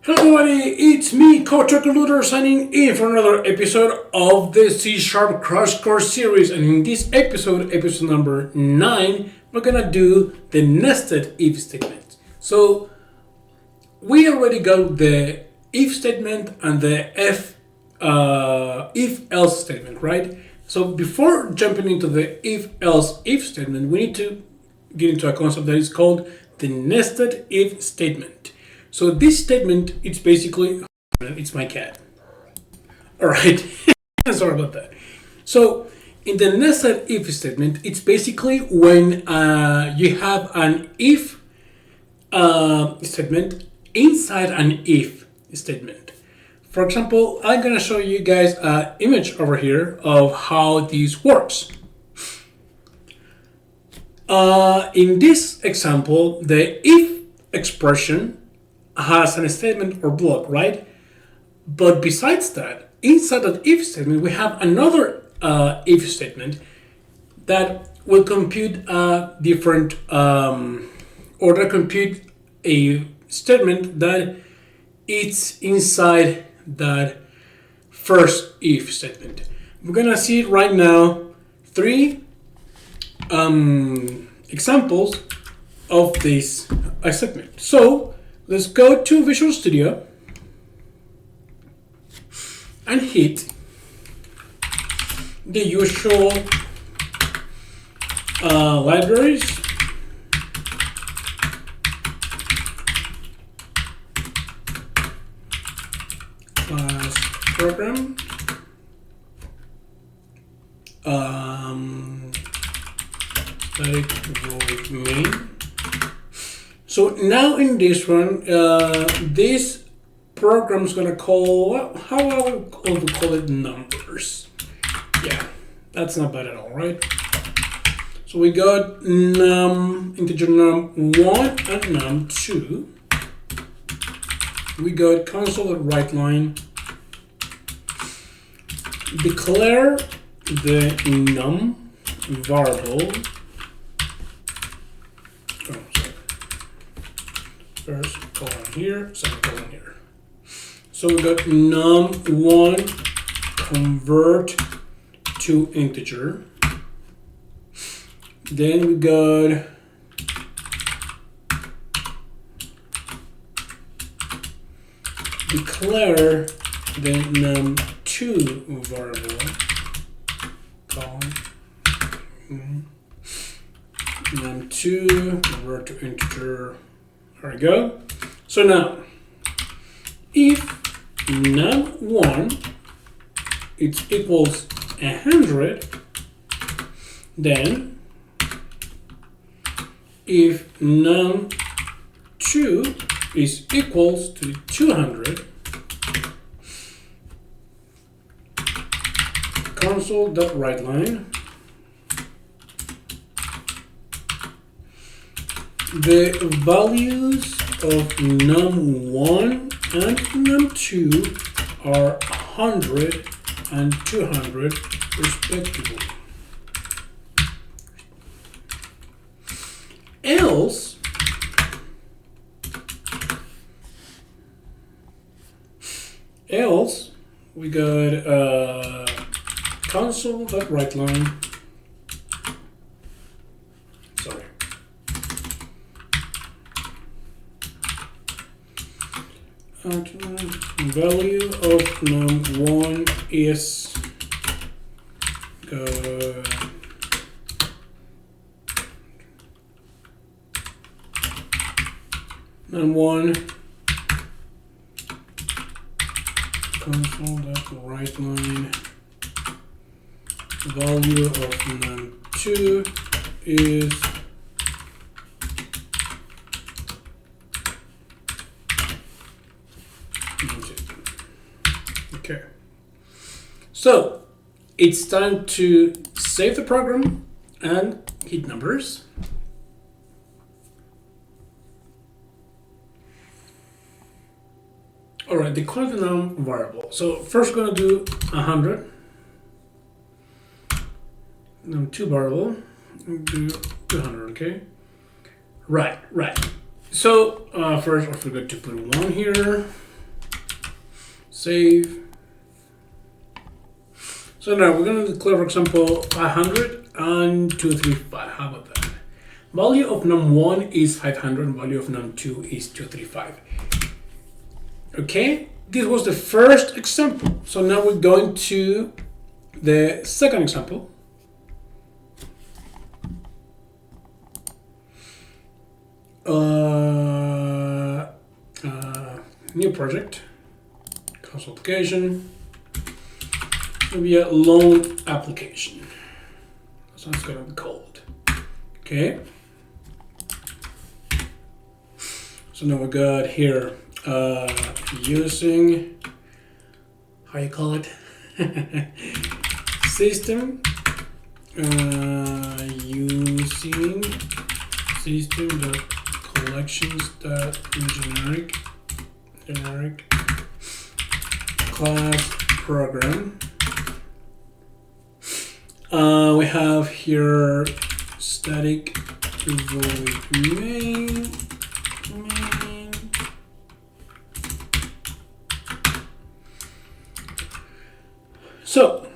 Hello everybody, it's me, Coach Luther, signing in for another episode of the C Sharp Crash Course series. And in this episode, episode number 9, we're gonna do the nested if statement. So we already got the if statement and the if else statement, right? So before jumping into the if else if statement, we need to get into a concept that is called the nested if statement. So this statement, it's basically, it's my cat. All right, sorry about that. So in the nested if statement, it's basically when you have an if statement inside an if statement. For example, I'm gonna show you guys an image over here of how this works. In this example, the if expression has a statement or block, right? But besides that, inside that if statement, we have another if statement that will compute a different, or that compute a statement that it's inside that first if statement. We're gonna see right now 3 examples of this statement. So let's go to Visual Studio and hit the usual libraries, class program, static void main. So now in this one, this program is gonna call, how I would call it, numbers. Yeah, that's not bad at all, right? So we got integer num1 and num2. We got console.writeLine. Declare the num variable. First colon here, second colon here. So we got num1 convert to integer. Then we got declare the num2 variable colon num2 convert to integer. There we go. So now, if num1 it equals 100, then if num2 is equals to 200, console.writeLine, the values of num1 and num2 are 100 and 200 respectively. Else we got console.writeLine, sorry, value of num1 is num1 console.writeLine, value of num2 is okay. So it's time to save the program and hit numbers. All right, declare the num variable. So first we're gonna do 100. Num2 variable, do 200, okay? Right. So first I forgot to put 1 here. Save. So now we're going to declare, for example, 500 and 235. How about that? Value of num1 is 500, value of num2 is 235. Okay, this was the first example. So now we're going to the second example. New project, console application. Will be a loan application. That's what it's gonna be called. Okay. So now we got here using, how you call it, system, using system.collections.generic class program. We have here static void main. So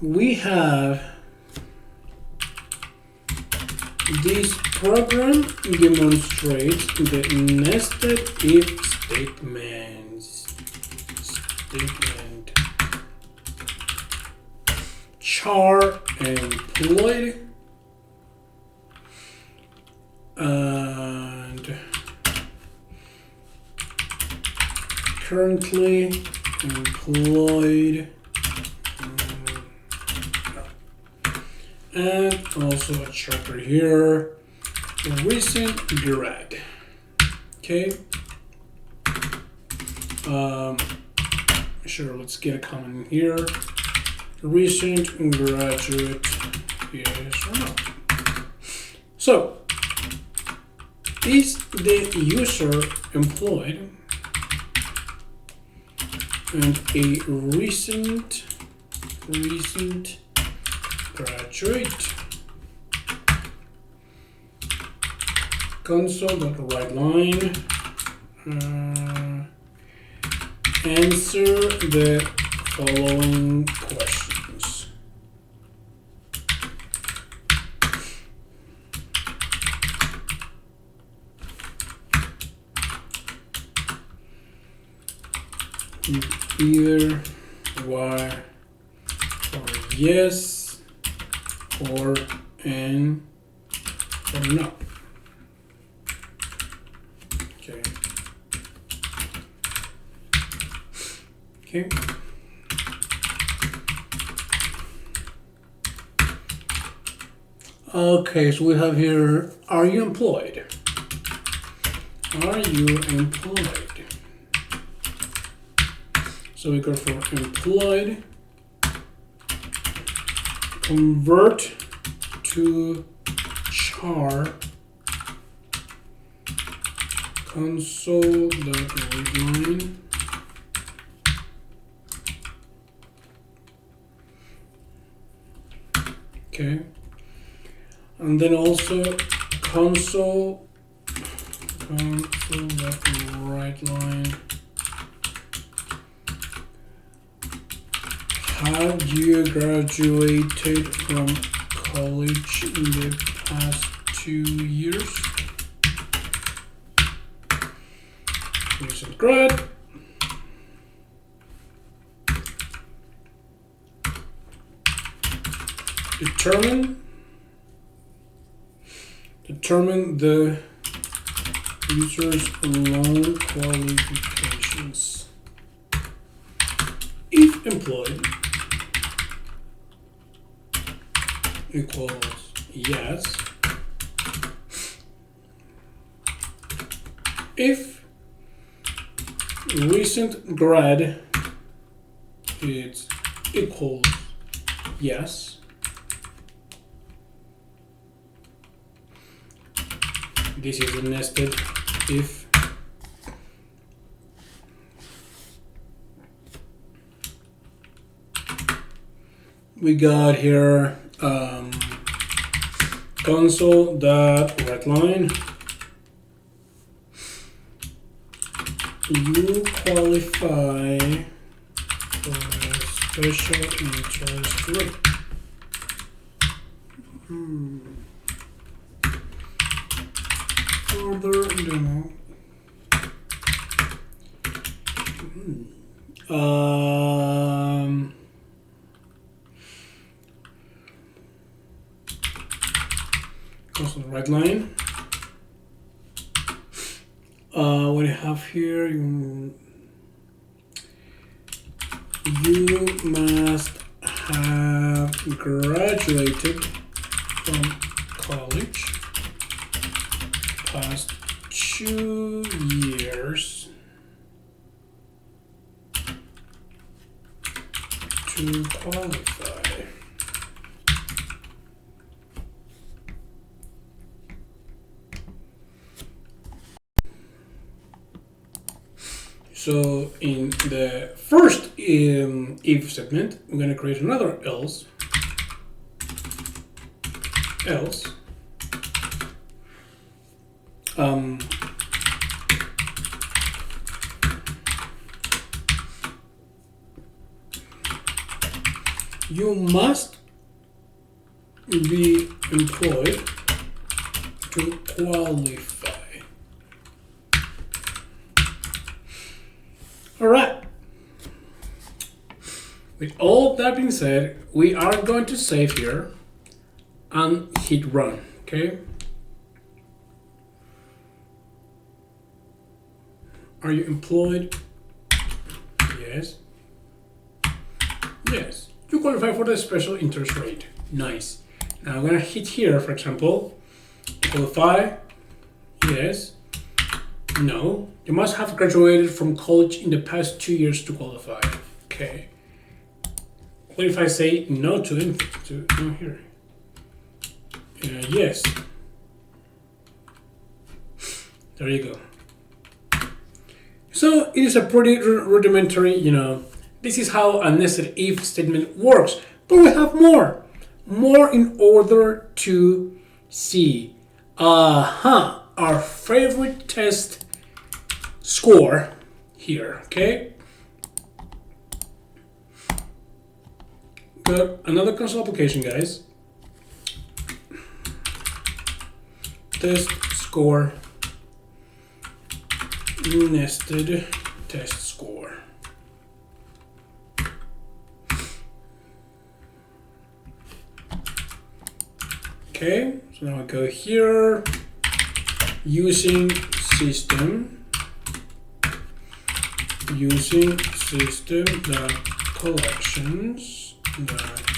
we have this program demonstrates the nested if statement char employed and currently employed and also a chapter here, recent grad. Okay. Sure, let's get a comment here. Recent graduate, yes or no. So, is the user employed and a recent graduate? Console.writeLine. Answer the following questions. Either Y or yes or N or no. Okay. Okay. Okay, so we have here, are you employed? Are you employed? So we go for employed, convert to char, console.readline. Okay. And then also console.writeLine. Have you graduated from college in the past 2 years? Recent grad. Determine the user's loan qualifications. If employed equals yes. If recent grad is equals yes. This is a nested if. We got here console.writeLine. You qualify for a special interest rate. Further demo. Also the right line. What I have here, you must have graduated from college past 2 years to qualify. So in the first if statement, we're going to create another else. You must be employed to qualify. All right. With all that being said, we are going to save here and hit run, okay? Are you employed? Yes. Yes. You qualify for the special interest rate. Nice. Now I'm gonna hit here, for example, qualify. Yes. No. You must have graduated from college in the past 2 years to qualify. Okay. What if I say no to anything? No here. Yes. There you go. So it is a pretty rudimentary, this is how a nested if statement works. But we have more in order to see. Our favorite test score here, okay? Got another console application, guys. Test score, nested test score. Okay, so now I go here, using system collections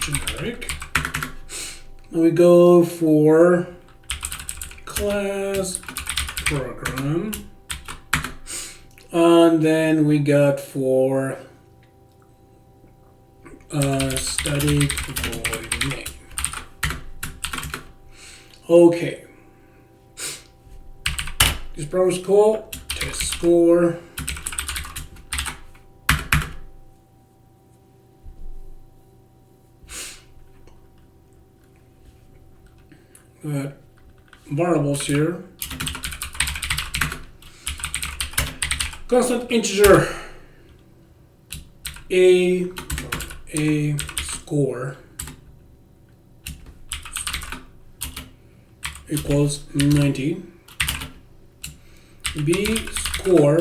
generic. Now we go for class program, and then we got for static void name. Okay, this program is called test score. Got variables here. Constant integer a score equals 90. B score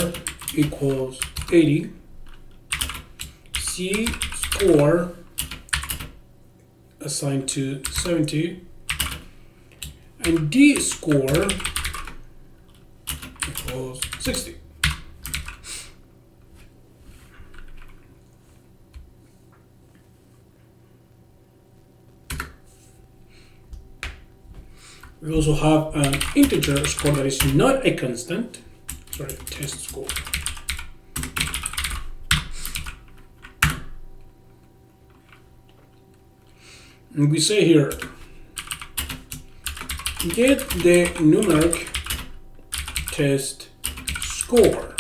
equals 80. C score assigned to 70. And D score equals 60. We also have an integer score that is not a constant. Sorry, test score. And we say here, get the numeric test score.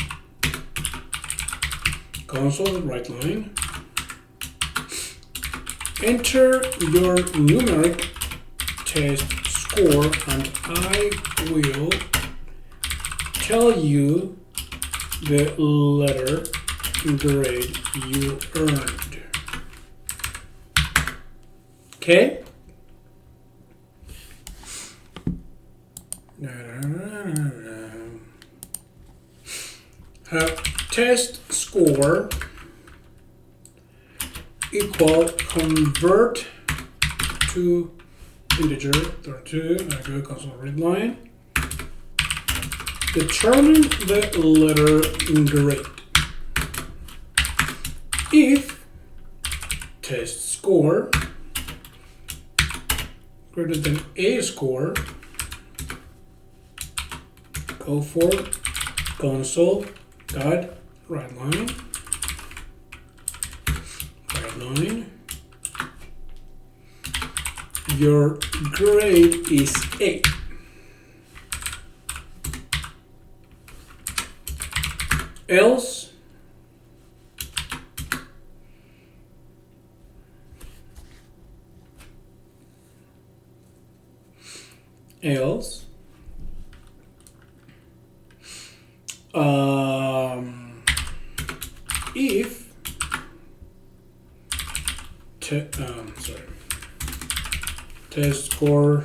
Console right line. Enter your numeric test score, and I will tell you the letter grade you earned. Okay? Have test score equal convert to integer 32, I go console read line. Determine the letter grade. If test score greater than a score, go for console dot write line. Your grade is 8. Else if test score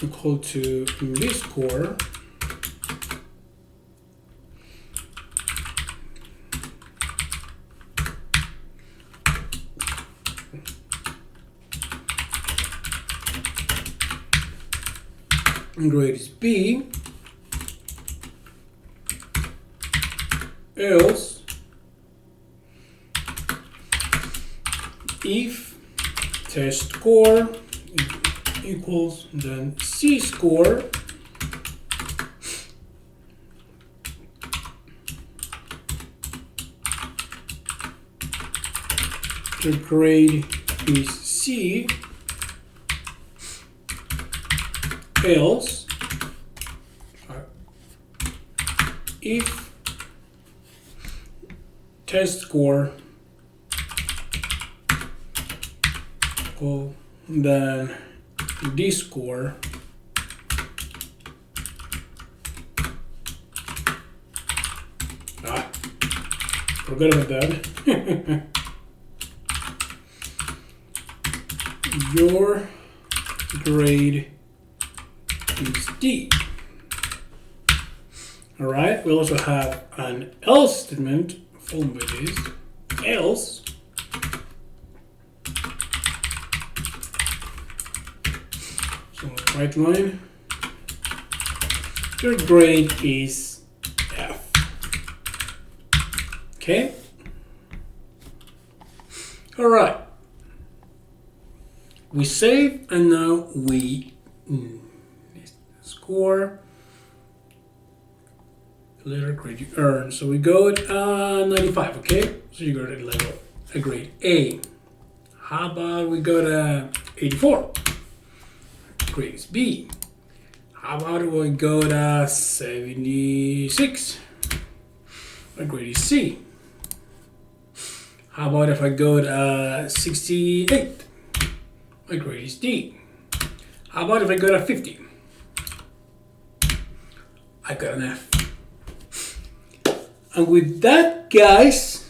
equal to this score, grade is B, else if test score equals then C score, the grade is C, else if test score equal then D score, forgot about that. Your grade is D. All right, we also have an else statement followed by this. Else right line, your grade is F. Okay? All right. We save and now we score the letter grade you earn. So we go at 95, okay? So you go to level a grade A. How about we go to 84? Grade is B. How about we go to 76? My grade is C. How about if I go to 68? My grade is D. How about if I go to 50? I got an F. And with that, guys,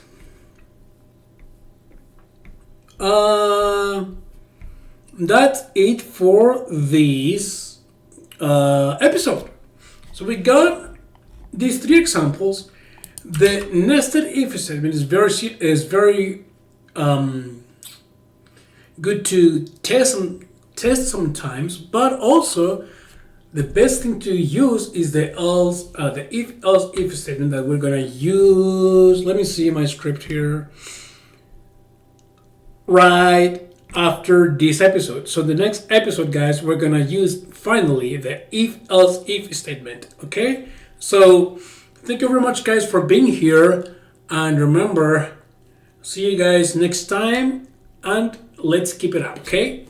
that's it for this episode. So we got these 3 examples. The nested if statement is very good to test sometimes, but also the best thing to use is the if statement that we're gonna use. Let me see my script here. Right after this episode. So the next episode, guys, we're gonna use finally the if statement. Okay. So thank you very much, guys, for being here, and remember, see you guys next time, and let's keep it up. Okay.